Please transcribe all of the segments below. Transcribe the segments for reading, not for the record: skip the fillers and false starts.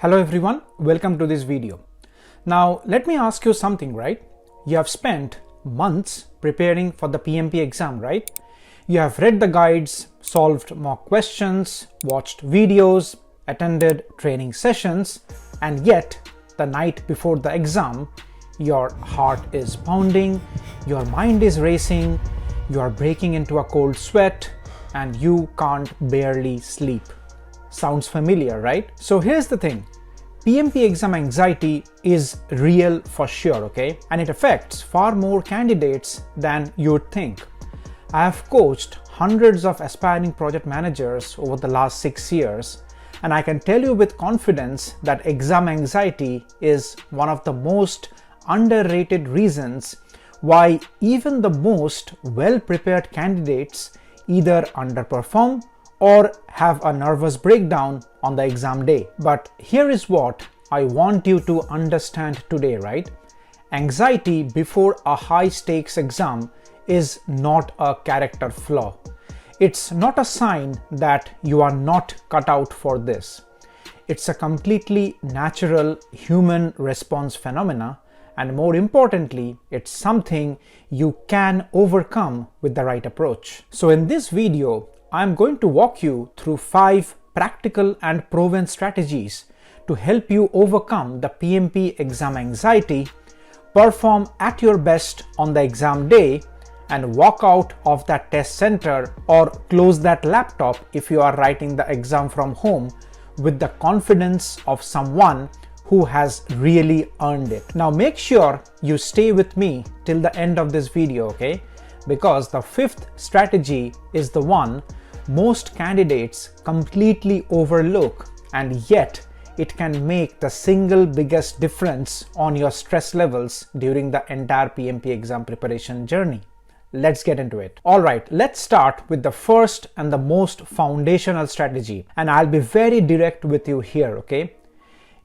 Hello everyone, welcome to this video. Now let me ask you something, right? You have spent months preparing for the PMP exam, right? You have read the guides, solved mock questions, watched videos, attended training sessions, and yet the night before the exam, your heart is pounding, your mind is racing, you are breaking into a cold sweat, and you can't barely sleep. Sounds familiar, right? So here's the thing. PMP exam anxiety is real for sure, okay? And it affects far more candidates than you'd think. I have coached hundreds of aspiring project managers over the last 6 years, and I can tell you with confidence that exam anxiety is one of the most underrated reasons why even the most well-prepared candidates either underperform or have a nervous breakdown on the exam day. But here is what I want you to understand today, right? Anxiety before a high-stakes exam is not a character flaw. It's not a sign that you are not cut out for this. It's a completely natural human response phenomena, and more importantly, it's something you can overcome with the right approach. So in this video, I'm going to walk you through 5 practical and proven strategies to help you overcome the PMP exam anxiety, perform at your best on the exam day, and walk out of that test center or close that laptop if you are writing the exam from home with the confidence of someone who has really earned it. Now make sure you stay with me till the end of this video, okay? Because the 5th strategy is the one most candidates completely overlook, and yet it can make the single biggest difference on your stress levels during the entire PMP exam preparation journey. Let's get into it. Alright, let's start with the first and the most foundational strategy, and I'll be very direct with you here, okay?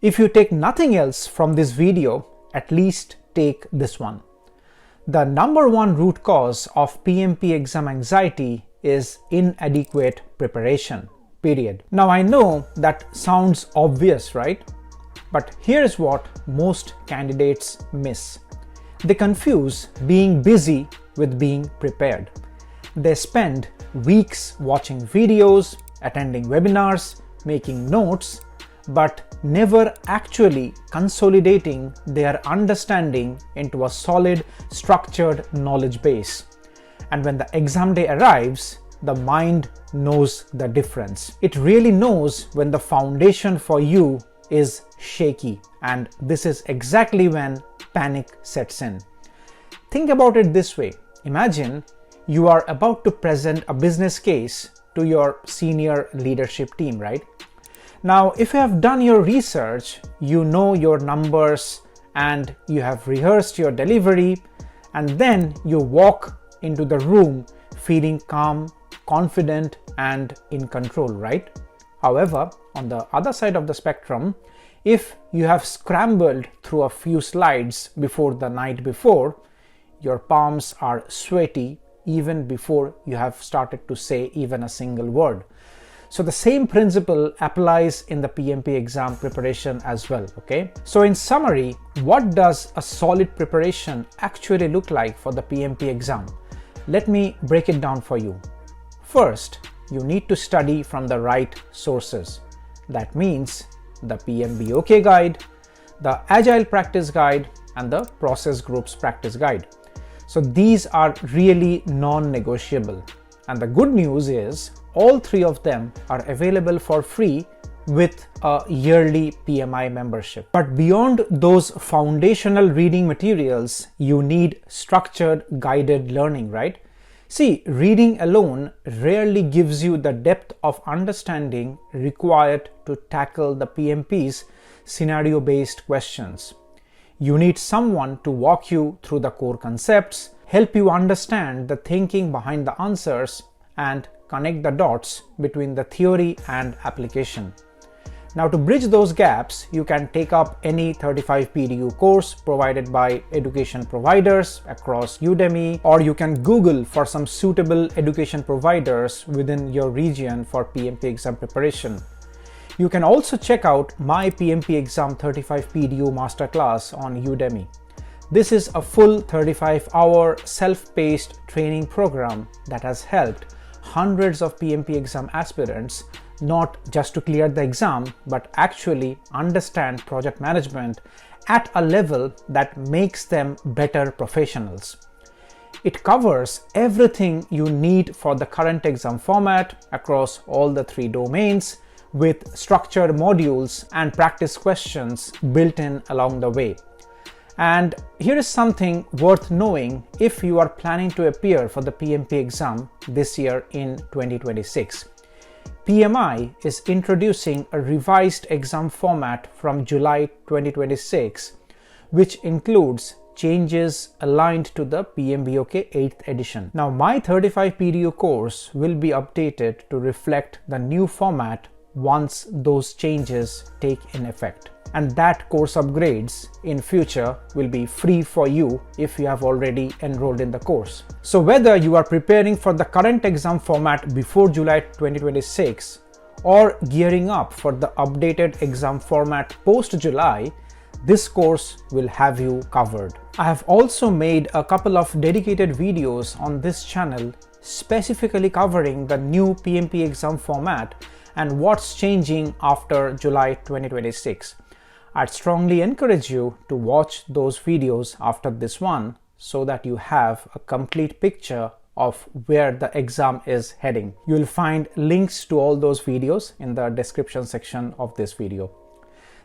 If you take nothing else from this video, at least take this one. The number one root cause of PMP exam anxiety is inadequate preparation, period. Now I know that sounds obvious, right? But here's what most candidates miss. They confuse being busy with being prepared. They spend weeks watching videos, attending webinars, making notes, but never actually consolidating their understanding into a solid, structured knowledge base. And when the exam day arrives, the mind knows the difference. It really knows when the foundation for you is shaky, and this is exactly when panic sets in. Think about it this way. Imagine you are about to present a business case to your senior leadership team, right? Now, if you have done your research, you know your numbers and you have rehearsed your delivery, and then you walk into the room feeling calm, confident, and in control, right? However, on the other side of the spectrum, if you have scrambled through a few slides before the night before, your palms are sweaty even before you have started to say even a single word. So the same principle applies in the PMP exam preparation as well, okay? So in summary, what does a solid preparation actually look like for the PMP exam? Let me break it down for you. First, you need to study from the right sources. That means the PMBOK guide, the Agile Practice Guide, and the Process Groups Practice Guide. So these are really non-negotiable. And the good news is all 3 of them are available for free with a yearly PMI membership. But beyond those foundational reading materials, you need structured guided learning, right? See, reading alone rarely gives you the depth of understanding required to tackle the PMP's scenario-based questions. You need someone to walk you through the core concepts, help you understand the thinking behind the answers, and connect the dots between the theory and application. Now, to bridge those gaps, you can take up any 35 PDU course provided by education providers across Udemy, or you can Google for some suitable education providers within your region for PMP exam preparation. You can also check out my PMP Exam 35 PDU Masterclass on Udemy. This is a full 35-hour self-paced training program that has helped hundreds of PMP exam aspirants not just to clear the exam, but actually understand project management at a level that makes them better professionals. It covers everything you need for the current exam format across all the 3 domains, with structured modules and practice questions built in along the way. And here is something worth knowing if you are planning to appear for the PMP exam this year in 2026. PMI is introducing a revised exam format from July 2026, which includes changes aligned to the PMBOK 8th edition. Now, my 35 PDU course will be updated to reflect the new format once those changes take in effect. And that course upgrades in future will be free for you if you have already enrolled in the course. So whether you are preparing for the current exam format before July 2026 or gearing up for the updated exam format post July, this course will have you covered. I have also made a couple of dedicated videos on this channel specifically covering the new PMP exam format and what's changing after July 2026. I'd strongly encourage you to watch those videos after this one so that you have a complete picture of where the exam is heading. You'll find links to all those videos in the description section of this video.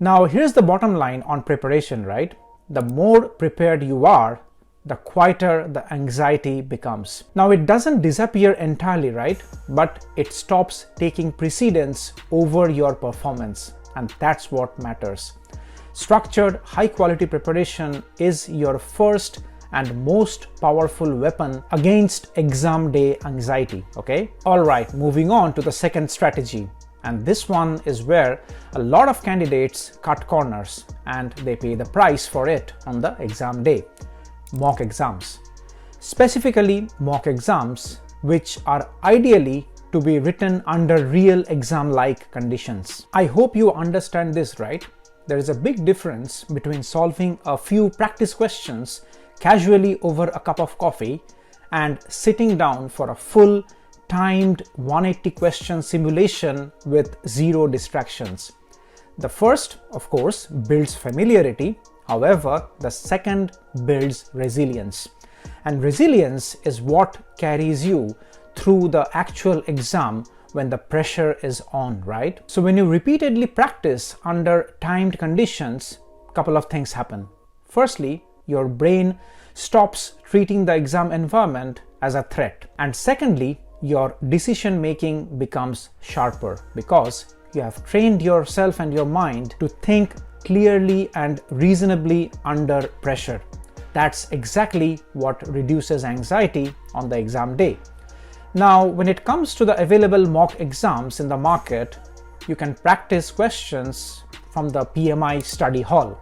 Now, here's the bottom line on preparation, right? The more prepared you are, the quieter the anxiety becomes. Now, it doesn't disappear entirely, right? But it stops taking precedence over your performance, and that's what matters. Structured, high-quality preparation is your first and most powerful weapon against exam day anxiety, okay? All right, moving on to the second strategy. And this one is where a lot of candidates cut corners and they pay the price for it on the exam day. Mock exams. Specifically, mock exams, which are ideally to be written under real exam-like conditions. I hope you understand this, right? There is a big difference between solving a few practice questions casually over a cup of coffee and sitting down for a full timed 180 question simulation with 0 distractions. The first, of course, builds familiarity. However, the second builds resilience. And resilience is what carries you through the actual exam when the pressure is on, right? So when you repeatedly practice under timed conditions, a couple of things happen. Firstly, your brain stops treating the exam environment as a threat. And secondly, your decision making becomes sharper because you have trained yourself and your mind to think clearly and reasonably under pressure. That's exactly what reduces anxiety on the exam day. Now, when it comes to the available mock exams in the market, you can practice questions from the PMI study hall.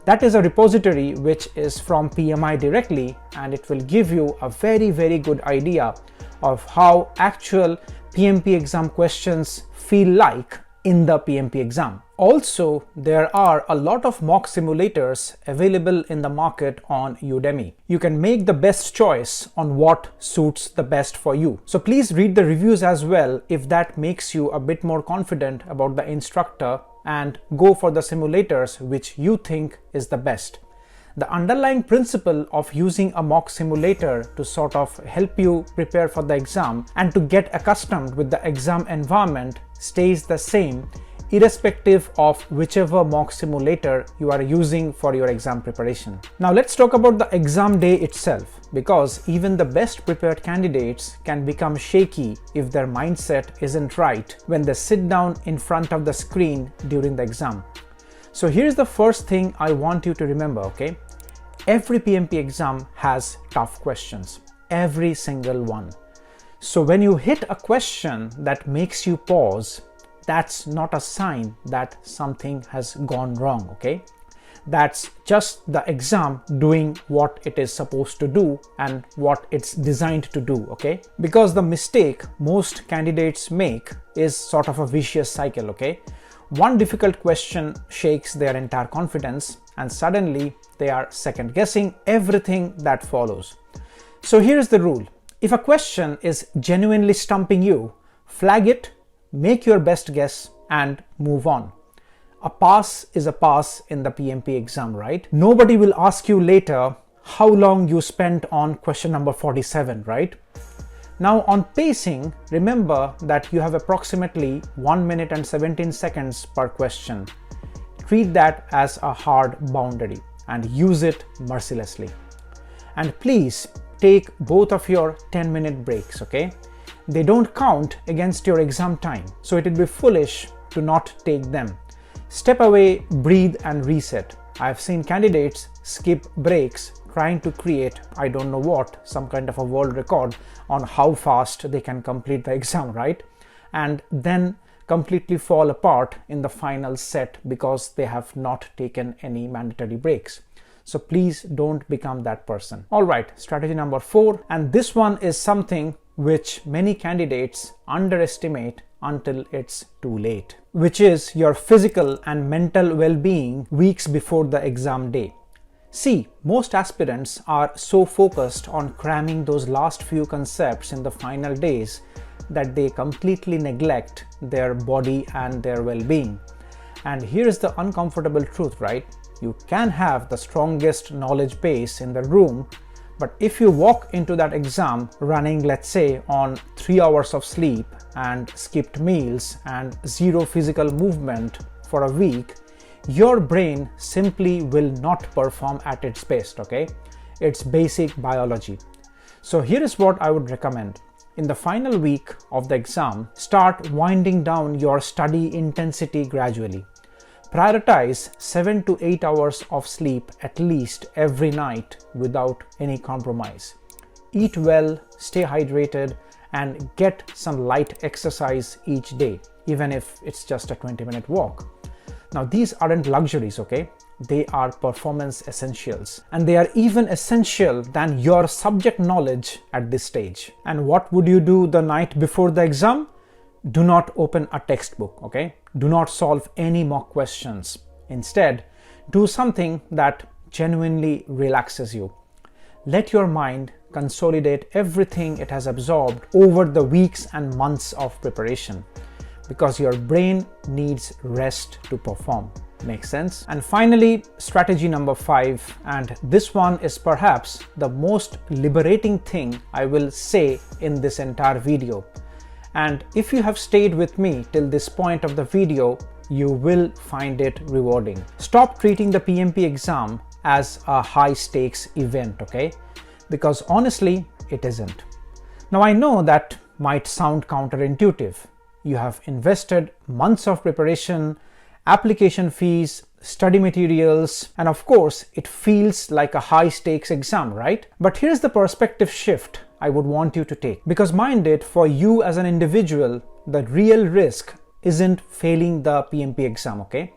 That is a repository which is from PMI directly, and it will give you a very good idea of how actual PMP exam questions feel like in the PMP exam. Also, there are a lot of mock simulators available in the market on Udemy. You can make the best choice on what suits the best for you. So please read the reviews as well if that makes you a bit more confident about the instructor, and go for the simulators which you think is the best. The underlying principle of using a mock simulator to sort of help you prepare for the exam and to get accustomed with the exam environment stays the same, irrespective of whichever mock simulator you are using for your exam preparation. Now let's talk about the exam day itself, because even the best prepared candidates can become shaky if their mindset isn't right when they sit down in front of the screen during the exam. So here's the first thing I want you to remember, okay? Every PMP exam has tough questions, every single one. So when you hit a question that makes you pause, that's not a sign that something has gone wrong, okay? That's just the exam doing what it is supposed to do and what it's designed to do, okay? Because the mistake most candidates make is sort of a vicious cycle, okay? One difficult question shakes their entire confidence, and suddenly they are second guessing everything that follows. So here's the rule. If a question is genuinely stumping you, flag it, make your best guess, and move on. A pass is a pass in the PMP exam, right? Nobody will ask you later how long you spent on question number 47, right? Now on pacing, remember that you have approximately 1 minute and 17 seconds per question. Treat that as a hard boundary and use it mercilessly. And please take both of your 10-minute breaks, okay? They don't count against your exam time, so it would be foolish to not take them. Step away, breathe, and reset. I've seen candidates skip breaks trying to create, I don't know what, some kind of a world record on how fast they can complete the exam, right? And then completely fall apart in the final set because they have not taken any mandatory breaks. So please don't become that person. All right, strategy number 4, and this one is something which many candidates underestimate until it's too late, which is your physical and mental well-being weeks before the exam day. See, most aspirants are so focused on cramming those last few concepts in the final days that they completely neglect their body and their well-being. And here's the uncomfortable truth, right? You can have the strongest knowledge base in the room, but if you walk into that exam running, let's say, on 3 hours of sleep and skipped meals and zero physical movement for a week, your brain simply will not perform at its best, okay? It's basic biology. So here is what I would recommend. In the final week of the exam, start winding down your study intensity gradually. Prioritize 7 to 8 hours of sleep at least every night without any compromise. Eat well, stay hydrated, and get some light exercise each day, even if it's just a 20-minute walk. Now, these aren't luxuries, okay? They are performance essentials, and they are even essential than your subject knowledge at this stage. And what would you do the night before the exam? Do not open a textbook, okay? Do not solve any mock questions. Instead, do something that genuinely relaxes you. Let your mind consolidate everything it has absorbed over the weeks and months of preparation, because your brain needs rest to perform. Makes sense? And finally, strategy number 5, and this one is perhaps the most liberating thing I will say in this entire video. And if you have stayed with me till this point of the video, you will find it rewarding. Stop treating the PMP exam as a high stakes event, okay? Because honestly, it isn't. Now I know that might sound counterintuitive. You have invested months of preparation, application fees, study materials, and of course, it feels like a high stakes exam, right? But here's the perspective shift I would want you to take. Because mind it, for you as an individual, the real risk isn't failing the PMP exam, okay?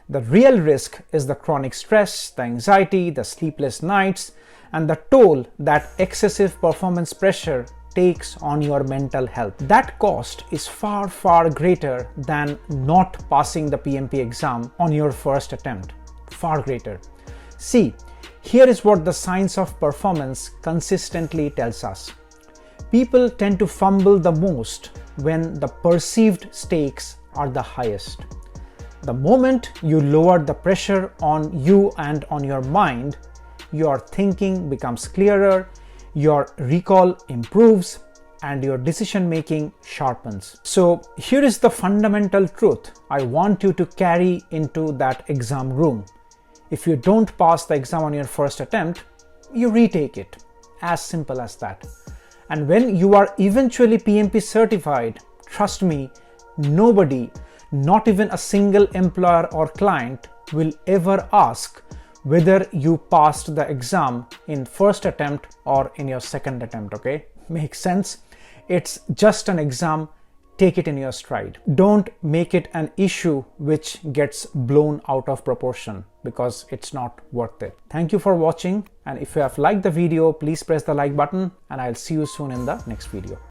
The real risk is the chronic stress, the anxiety, the sleepless nights, and the toll that excessive performance pressure takes on your mental health. That cost is far, far greater than not passing the PMP exam on your first attempt. Far greater. See, here is what the science of performance consistently tells us. People tend to fumble the most when the perceived stakes are the highest. The moment you lower the pressure on you and on your mind, your thinking becomes clearer, your recall improves, and your decision making sharpens. So here is the fundamental truth I want you to carry into that exam room. If you don't pass the exam on your first attempt, you retake it. As simple as that. And when you are eventually PMP certified, trust me, nobody, not even a single employer or client, will ever ask whether you passed the exam in first attempt or in your second attempt, okay? Makes sense? It's just an exam. Take it in your stride. Don't make it an issue which gets blown out of proportion, because it's not worth it. Thank you for watching, and if you have liked the video, please press the like button, and I'll see you soon in the next video.